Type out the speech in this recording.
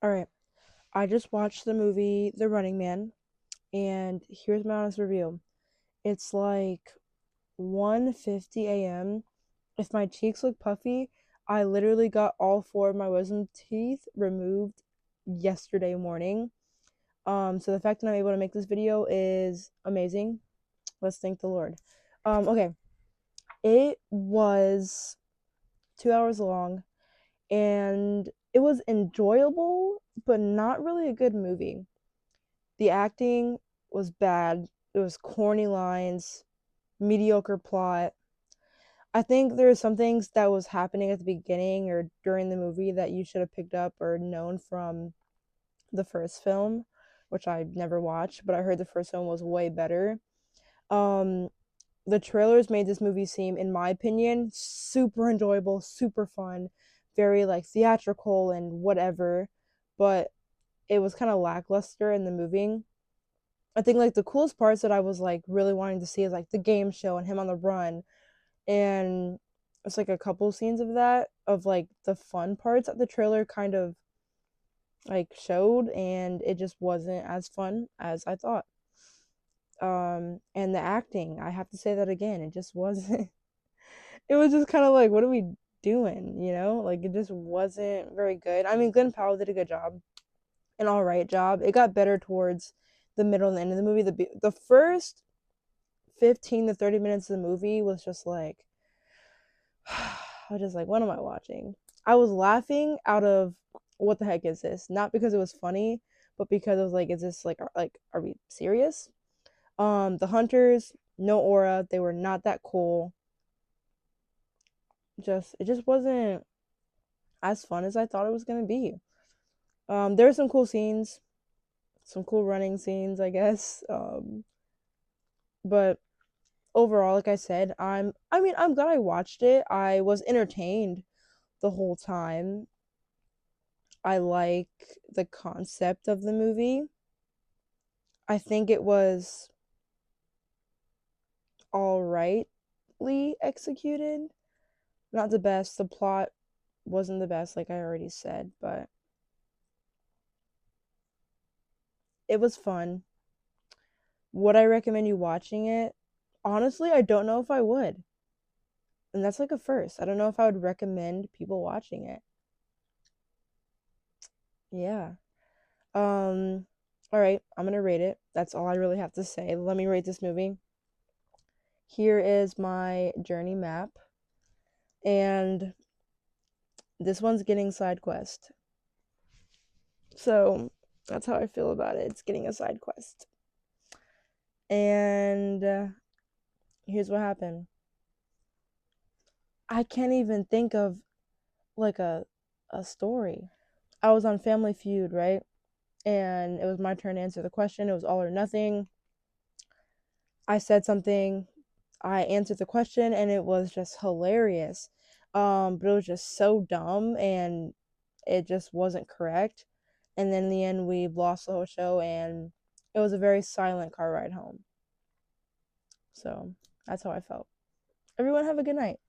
All right. I just watched the movie The Running Man, and here's my honest review. It's like 1:50 a.m. If my cheeks look puffy, I literally got all four of my wisdom teeth removed yesterday morning. So the fact that I'm able to make this video is amazing. Let's thank the Lord. Okay. It was 2 hours long, and it was enjoyable, but not really a good movie. The acting was bad. It was corny lines, mediocre plot. I think there are some things that was happening at the beginning or during the movie that you should have picked up or known from the first film, which I never watched, but I heard the first film was way better. Um, the trailers made this movie seem, in my opinion, super enjoyable, super fun, very like theatrical and whatever, but it was kind of lackluster in the moving. I think like the coolest parts that I was like really wanting to see is like the game show and him on the run, and it's like a couple scenes of that, of like the fun parts that the trailer kind of like showed, and it just wasn't as fun as I thought. And the acting, I have to say that again, it just wasn't. It was just kind of like, what are we doing? Like it just wasn't very good. I mean, Glenn Powell did a good job, an all right job. It got better towards the middle and the end of the movie. The first 15 to 30 minutes of the movie was just like, I was just like, what am I watching? I was laughing out of, what the heck is this? Not because it was funny, but because it was like, is this like are we serious? The hunters, no aura, they were not that cool. It just wasn't as fun as I thought it was gonna be. There were some cool scenes, some cool running scenes, I guess. But overall, like I said, I'm glad I watched it. I was entertained the whole time. I like the concept of the movie. I think it was all rightly executed. Not the best. The plot wasn't the best, like I already said, but it was fun. Would I recommend you watching it? Honestly, I don't know if I would. And that's like a first. I don't know if I would recommend people watching it. Yeah. Um, all right, I'm gonna rate it. That's all I really have to say. Let me rate this movie. Here is my journey map, and this one's getting side quest. So that's how I feel about it. It's getting a side quest. And here's what happened. I can't even think of like a story. I was on Family Feud, right? And it was my turn to answer the question. It was all or nothing. I said something, I answered the question, and it was just hilarious. But it was just so dumb, and it just wasn't correct. And then in the end, we lost the whole show, and it was a very silent car ride home. So that's how I felt. Everyone have a good night.